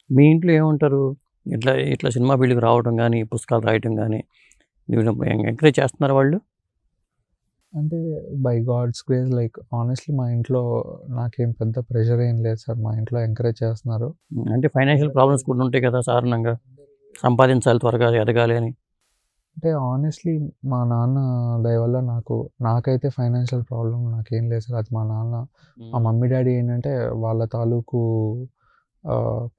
మీ ఇంట్లో ఏమంటారు? ఇట్లా ఇట్లా సినిమా ఫీల్డ్‌కి రావడం గానీ, పుస్తకాలు రాయటం గానీ, నువ్వు ఎంకరేజ్ చేస్తున్నారా వాళ్ళు? అంటే by God's grace like honestly మా ఇంట్లో నాకేం పెద్ద ప్రెషర్ ఏం లేదు సార్. మా ఇంట్లో ఎంకరేజ్ చేస్తున్నారు. అంటే ఫైనాన్షియల్ ప్రాబ్లమ్స్ కూడా ఉంటాయి కదా సాధారణంగా. సంపాదించాలి, త్వరగా ఎదగాలి అని. అంటే హానెస్ట్‌లీ మా నాన్న దయ వల్ల నాకైతే ఫైనాన్షియల్ ప్రాబ్లమ్ నాకేం లేదు సార్. అది మా నాన్న, మా మమ్మీ, డ్యాడీ ఏంటంటే వాళ్ళ తాలూకు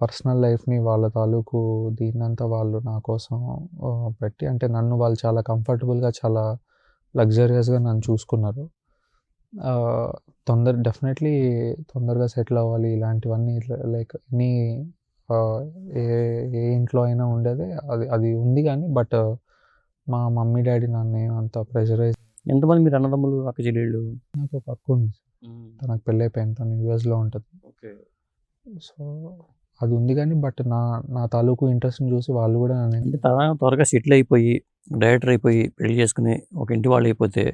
పర్సనల్ లైఫ్‌ని, వాళ్ళ తాలూకు దీన్నంతా వాళ్ళు నా కోసం పెట్టి అంటే నన్ను వాళ్ళు చాలా కంఫర్టబుల్‌గా, చాలా లగ్జరియస్‌గా నన్ను చూసుకున్నారు. ఆహ్, డెఫినెట్‌లీ తొందరగా సెటిల్ అవ్వాలి ఇలాంటివన్నీ ఇట్లా లైక్ ఎనీ ఆహ్, ఏ ఏ ఇంట్లో అయినా ఉండేదే అది అది ఉంది గానీ మా మమ్మీ, డ్యాడీ నన్నేం అంత ప్రెషరైజ్. ఎంతమంది మీరు అన్నదమ్ములు, అక్క చెల్లెళ్ళు? నాకొక అక్కుంది. తనకు పెళ్ళైపోయింది. తను యూఎస్‌లో ఉంటది. ఓకే. సో, అది ఉంది గానీ నా నా తాలూకు ఇంట్రెస్ట్‌ని చూసి వాళ్ళు గూడా నన్ను అంటే త్వరగా సెటిల్ అయిపోయి, డైరెక్టర్ అయిపోయి, పెళ్లి చేసుకుని, ఒక ఇంటి వాళ్ళు అయిపోతే,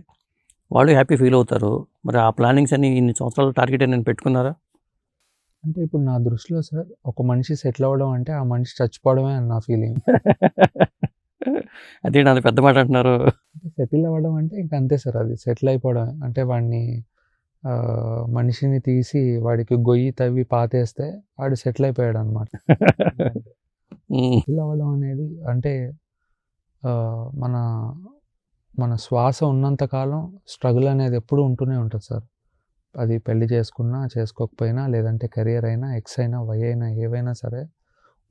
వాళ్ళు హ్యాపీ ఫీల్ అవుతారు. మరి ఆ ప్లానింగ్స్ అన్నీ ఇన్ని సంవత్సరాల టార్గెట్ ఏమైనా పెట్టుకున్నారా? అంటే ఇప్పుడు నా దృష్టిలో సార్ ఒక మనిషి సెటిల్ అవ్వడం అంటే ఆ మనిషి చచ్చిపోవడమే అని నా ఫీలింగ్. అదేంటి అంత పెద్ద మాట అంటున్నారు? సెటిల్ అవ్వడం అంటే ఇంక అంతే సార్, అది సెటిల్ అయిపోవడమే. అంటే మనిషిని తీసి వాడికి గొయ్యి తవ్వి పాతేస్తే వాడు సెటిల్ అయిపోయాడనమాట. హ్మ్. సెటిల్ అవ్వడం అనేది అంటే మన మన శ్వాస ఉన్నంత కాలం స్ట్రగుల్ అనేది ఎప్పుడూ ఉంటూనే ఉంటది సార్. అది పెళ్లి చేసుకున్నా, చేసుకోకపోయినా, లేదంటే కెరియర్ అయినా, ఎక్స్ అయినా, వై అయినా, ఏవైనా సరే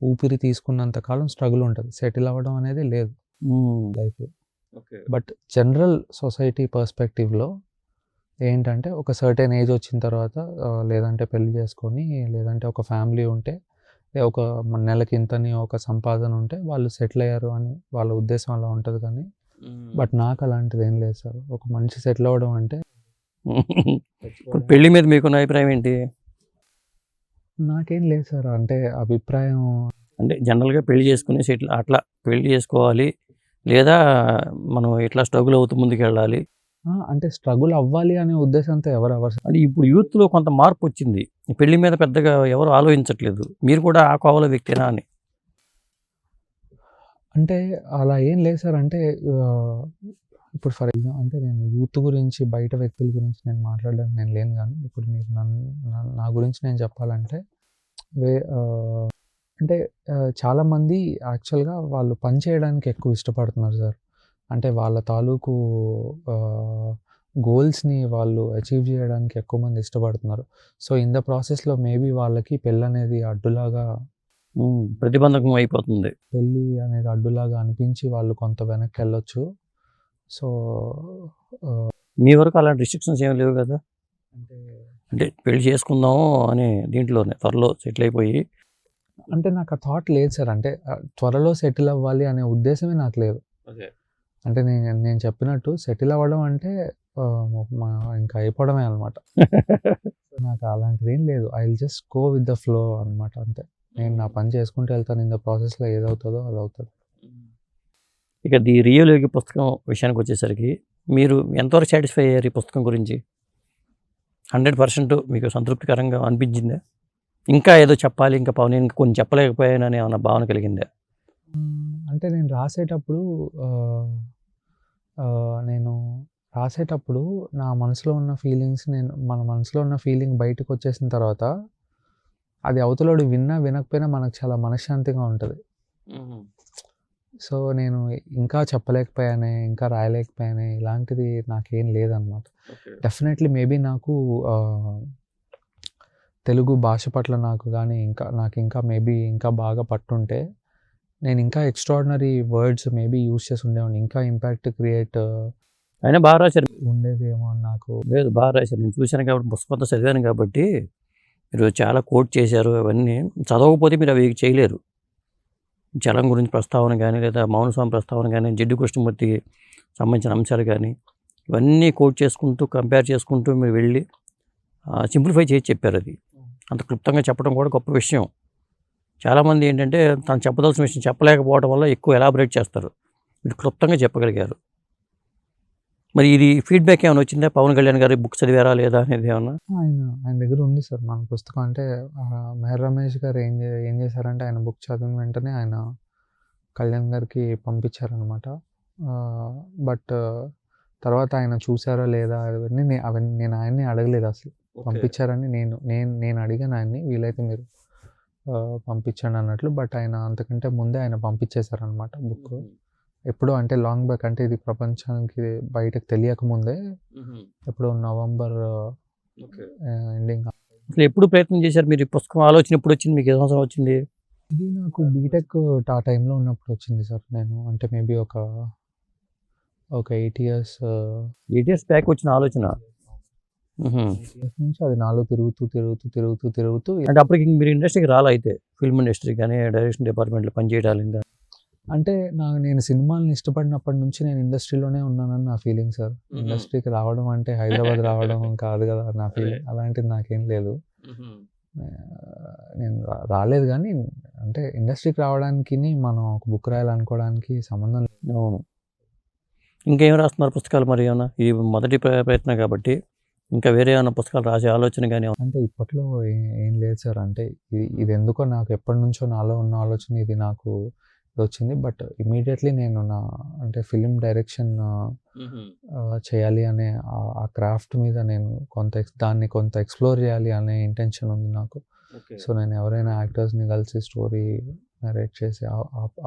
ఊపిరి తీసుకున్నంత కాలం స్ట్రగుల్ ఉంటది. సెటిల్ అవ్వడం అనేది లేదు లైఫ్‌లో. ఓకే. బట్ జనరల్ సొసైటీ పర్స్పెక్టివ్‌లో ఏంటంటే ఒక సర్టెన్ ఏజ్ వచ్చిన తర్వాత లేదంటే పెళ్లి చేసుకొని, లేదంటే ఒక ఫ్యామిలీ ఉంటే, ఒక నెలకి ఇంతని ఒక సంపాదన ఉంటే వాళ్ళు సెటిల్ అయ్యారు అని వాళ్ళ ఉద్దేశం అలా ఉంటది కానీ, బట్ నాకు అలాంటిదేం లేదు సార్. ఒక మనిషి సెటిల్ అవ్వడం అంటే ఇప్పుడు పెళ్లి మీద మీకున్న అభిప్రాయం ఏంటి? నాకేం లేదు సార్. అంటే అభిప్రాయం అంటే జనరల్‌గా పెళ్లి చేసుకొని సెటిల్ అట్లా పెళ్లి చేసుకోవాలి. లేదా మనం ఇట్లా స్ట్రగుల్ అవుతూ ముందుకెళ్ళాలి. అంటే స్ట్రగుల్ అవ్వాలి అనే ఉద్దేశంతో ఎవరు సార్. అంటే ఇప్పుడు యూత్‌లో కొంత మార్పొచ్చింది. పెళ్లి మీద పెద్దగా ఎవరు ఆలోచించట్లేదు. మీరు కూడా ఆ కోవలో వ్యక్తేనా అని? అంటే అలా ఏం లేదు సార్. అంటే ఆహ్, ఇప్పుడు ఫర్ అంటే నేను యూత్ గురించి, బయట వ్యక్తుల గురించి నేను మాట్లాడడానికి నేను లేను గానీ, ఇప్పుడు మీరు నా గురించి నేను చెప్పాలంటే వే ఆహ్, అంటే చాలామంది యాక్చువల్‌గా వాళ్ళు పని చేయడానికి ఎక్కువ ఇష్టపడుతున్నారు సార్. అంటే వాళ్ళ తాలూకు గోల్స్‌ని వాళ్ళు అచీవ్ జేయడానికి ఎక్కువ మంది ఇష్టపడుతున్నారు. సో, ఇన్ ద ప్రాసెస్‌లో మేబీ వాళ్ళకి పెళ్ళనేది అడ్డులాగా ప్రతిబంధకం అయిపోతుంది. పెళ్లి అనేది అడ్డులాగా అనిపించి వాళ్ళు కొంత వెనక్కెళ్ళొచ్చు. సో, ఆహ్, మీ వరకు అలాంటి రిస్ట్రిక్షన్స్ ఏమి లేవు కదా? అంటే అంటే పెళ్లి చేసుకుందాము అనే దీంట్లోనే త్వరలో సెటిల్ అయిపోయి అంటే నాకు ఆ థాట్ లేదు సార్. అంటే త్వరలో సెటిల్ అవ్వాలి అనే ఉద్దేశమే నాకు లేదు. అదే. అంటే నేను నేను చెప్పినట్టు సెటిల్ అవ్వడం అంటే మా ఇంకా అయిపోవడమే అనమాట. నాకు అలాంటిదేం లేదు. I will just go with the flow అనమాట అంతే. నేను నా పని చేసుకుంటూ వెళ్తాను. ఇన్ ద ప్రాసెస్‌లో ఏదవుతదో అదవుతది. ఇక ది రియల్ యోగి పుస్తకం విషయానికొచ్చేసరికి మీరు ఎంతవరకు సాటిస్ఫై అయ్యారు ఈ పుస్తకం గురించి? 100% మీకు సంతృప్తికరంగా అనిపించిందా? ఇంకా ఏదో చెప్పాలి, ఇంకా నేను ఇంకా కొన్ని చెప్పలేకపోయానని ఏమన్నా భావన కలిగిందా? అంటే నేను రాసేటప్పుడు ఆహ్, ఆహ్, నేను రాసేటప్పుడు నా మనసులో ఉన్న మన మనసులో ఉన్న ఫీలింగ్ బయటకొచ్చేసిన తర్వాత, అది అవతలోడు విన్నా, వినకపోయినా మనకు చాలా మనశ్శాంతిగా ఉంటది. సో, నేను ఇంకా చెప్పలేకపోయానే, ఇంకా రాయలేకపోయానే ఇలాంటిది నాకేం లేదనమాట. డెఫినెట్‌లీ మేబీ నాకు ఆహ్, తెలుగు భాష పట్ల నాకింకా మేబీ ఇంకా బాగా పట్టుంటే, నేను ఇంకా ఎక్స్ట్రార్డినరీ వర్డ్స్ మేబీ యూజ్ చేసి ఉండేవాడిని. ఇంకా ఇంపాక్ట్ క్రియేట్ అయినా బాగా రాశారు. ఉండేదేమో అని నాకు. లేదు, బాగా రాశారు. నేను చూశాను కాబట్టి, పుస్తకం అంతా చదివాను కాబట్టి, మీరు చాలా కోట్ చేశారు అవన్నీ. చదవకపోతే మీరు అవి చేయలేరు. జలం గురించి ప్రస్తావన గానీ, లేదా మౌనస్వామి ప్రస్తావన గానీ, జిడ్డు కృష్ణమూర్తికి సంబంధించిన అంశాలు గానీ, ఇవన్నీ కోట్ చేసుకుంటూ, కంపేర్ చేసుకుంటూ మీరు వెళ్ళి సింప్లిఫై చేసి చెప్పారది. అంత క్లుప్తంగా చెప్పడం కూడా గొప్ప విషయం. చాలామంది ఏంటంటే, తను చెప్పదలసిన విషయం చెప్పలేకపోవడం వల్ల ఎక్కువ ఎలాబరేట్ చేస్తారు. మీరు క్లుప్తంగా చెప్పగలిగారు. మరి ఇది ఫీడ్‌బ్యాక్ ఏమైనా వచ్చిందా? పవన్ కళ్యాణ్ గారి బుక్ చదివారా లేదా అనేది ఏమన్నా? ఆయన దగ్గర ఉంది సార్ మన పుస్తకం. అంటే మెహర్ రమేష్ గారు ఏం చేశారంటే ఆయన బుక్ చదివిన వెంటనే ఆయన కళ్యాణ్ గారికి పంపించారనమాట. బట్ తర్వాత ఆయన చూసారా లేదా అవన్నీ నేను ఆయన్ని అడగలేదు అసలు. పంపించారని నేను అడిగాను ఆయన్ని, వీలైతే మీరు పంపించండి అన్నట్లు. బట్ ఆయన అంతకంటే ముందే ఆయన పంపించేశారనమాట బుక్. ఎప్పుడో అంటే లాంగ్ బ్యాక్, అంటే ఇది ప్రపంచానికి బయటకు తెలియకముందే ఎప్పుడో నవంబర్ ఎండింగ్. అసలు ఎప్పుడు ప్రయత్నం చేశారు మీరు? ఈ పుస్తకం ఆలోచన ఎప్పుడు వచ్చింది మీకు? ఏ సంవత్సరం వచ్చింది? ఇది నాకు బీటెక్ ఆ టైంలో ఉన్నప్పుడు వచ్చింది సార్. నేను అంటే మేబీ ఒక 8 ఇయర్స్ 8 ఇయర్స్ బ్యాక్ వచ్చిన ఆలోచన. నుంచి అది నాలో తిరుగుతూ అంటే అప్పటికి మీరు ఇండస్ట్రీకి రాలా అయితే? ఫిల్మ్ ఇండస్ట్రీ కానీ, డైరెక్షన్ డిపార్ట్మెంట్లో పనిచేయడాలు ఇంకా? అంటే నేను సినిమాలను ఇష్టపడినప్పటి నుంచి నేను ఇండస్ట్రీలోనే ఉన్నానని నా ఫీలింగ్ సార్. ఇండస్ట్రీకి రావడం అంటే హైదరాబాద్ రావడం కాదు కదా నా ఫీలింగ్. అలాంటిది నాకేం లేదు. నేను రాలేదు కానీ అంటే ఇండస్ట్రీకి రావడానికి మనం ఒక బుక్ రాయాలనుకోవడానికి సంబంధం లేదు. అవును. ఇంకేం రాస్తున్నారు పుస్తకాలు మరి ఏమన్నా? ఇది మొదటి ప్రయత్నం కాబట్టి ఇంకా వేరే ఏమైనా పుస్తకాలు రాసే ఆలోచన కానీ? అంటే ఇప్పట్లో ఏం లేదు సార్. అంటే ఇది ఎందుకో నాకు ఎప్పటి నుంచో నాలో ఉన్న ఆలోచన, ఇది నాకు వచ్చింది. బట్ ఇమీడియట్లీ నేను అంటే ఫిలిం డైరెక్షన్ చేయాలి అనే ఆ క్రాఫ్ట్ మీద నేను దాన్ని కొంత ఎక్స్ప్లోర్ చేయాలి అనే ఇంటెన్షన్ ఉంది నాకు. సో నేను ఎవరైనా యాక్టర్స్ని కలిసి స్టోరీ నరేట్ చేసి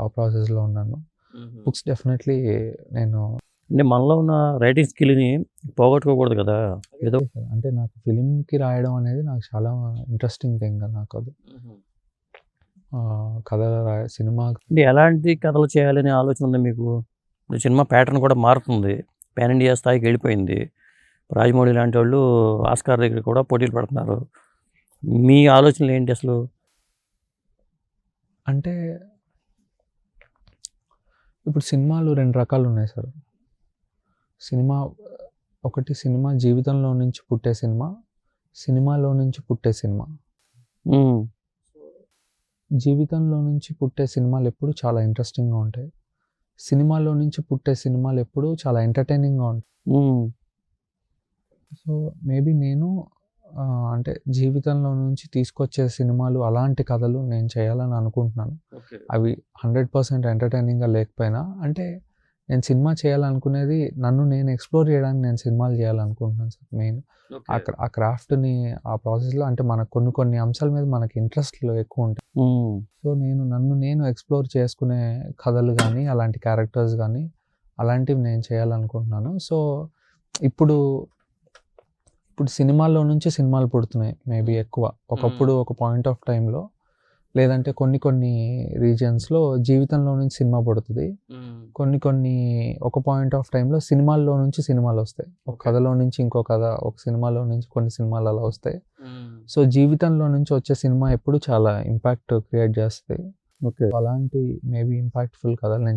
ఆ ప్రాసెస్లో ఉన్నాను. బుక్స్ డెఫినెట్లీ నేను అంటే మనలో ఉన్న రైటింగ్ స్కిల్ని పోగొట్టుకోకూడదు కదా ఏదో. అంటే నాకు ఫిలింకి రాయడం అనేది నాకు చాలా ఇంట్రెస్టింగ్ థింగ్. నాకు అది కథలు సినిమా అంటే ఎలాంటి కథలు చేయాలనే ఆలోచన ఉంది మీకు? సినిమా ప్యాటర్న్ కూడా మారుతుంది, పాన్ ఇండియా స్థాయికి వెళ్ళిపోయింది. రాజమౌళి లాంటి వాళ్ళు ఆస్కార్ దగ్గర కూడా పోటీలు పడుతున్నారు. మీ ఆలోచనలు ఏంటి అసలు? అంటే ఇప్పుడు సినిమాలు 2 రకాలు ఉన్నాయి సార్. ఒకటి సినిమా జీవితంలో నుంచి పుట్టే సినిమా, సినిమాలో నుంచి పుట్టే సినిమా. జీవితంలో నుంచి పుట్టే సినిమాలు ఎప్పుడు చాలా ఇంట్రెస్టింగ్గా ఉంటాయి. సినిమాలో నుంచి పుట్టే సినిమాలు ఎప్పుడు చాలా ఎంటర్టైనింగ్గా ఉంటాయి. సో మేబీ నేను అంటే జీవితంలో నుంచి తీసుకొచ్చే సినిమాలు, అలాంటి కథలు నేను చేయాలని అనుకుంటున్నాను. అవి 100% ఎంటర్టైనింగ్గా లేకపోయినా, అంటే నేను సినిమా చేయాలనుకునేది నన్ను నేను ఎక్స్ప్లోర్ చేయడానికి నేను సినిమాలు చేయాలనుకుంటున్నాను సార్. మెయిన్ ఆ క్రాఫ్ట్ని ఆ ప్రాసెస్లో అంటే మనకు కొన్ని అంశాల మీద మనకి ఇంట్రెస్ట్లు ఎక్కువ ఉంటాయి. సో నన్ను నేను ఎక్స్ప్లోర్ చేసుకునే కథలు కానీ, అలాంటి క్యారెక్టర్స్ కానీ, అలాంటివి నేను చేయాలనుకుంటున్నాను. సో ఇప్పుడు సినిమాల్లో నుంచి సినిమాలు పుడుతున్నాయి మేబీ ఎక్కువ. ఒకప్పుడు ఒక పాయింట్ ఆఫ్ టైంలో, లేదంటే కొన్ని రీజియన్స్లో జీవితంలో నుంచి సినిమా పుడుతుంది. కొన్ని ఒక పాయింట్ ఆఫ్ టైంలో సినిమాల్లో నుంచి సినిమాలు వస్తాయి. ఒక కథలో నుంచి ఇంకో కథ, ఒక సినిమాలో నుంచి కొన్ని సినిమాలు అలా వస్తాయి. సో జీవితంలో నుంచి వచ్చే సినిమా ఎప్పుడు చాలా ఇంపాక్ట్ క్రియేట్ చేస్తుంది. అలాంటి మేబీ ఇంపాక్ట్ఫుల్ కథలు నేను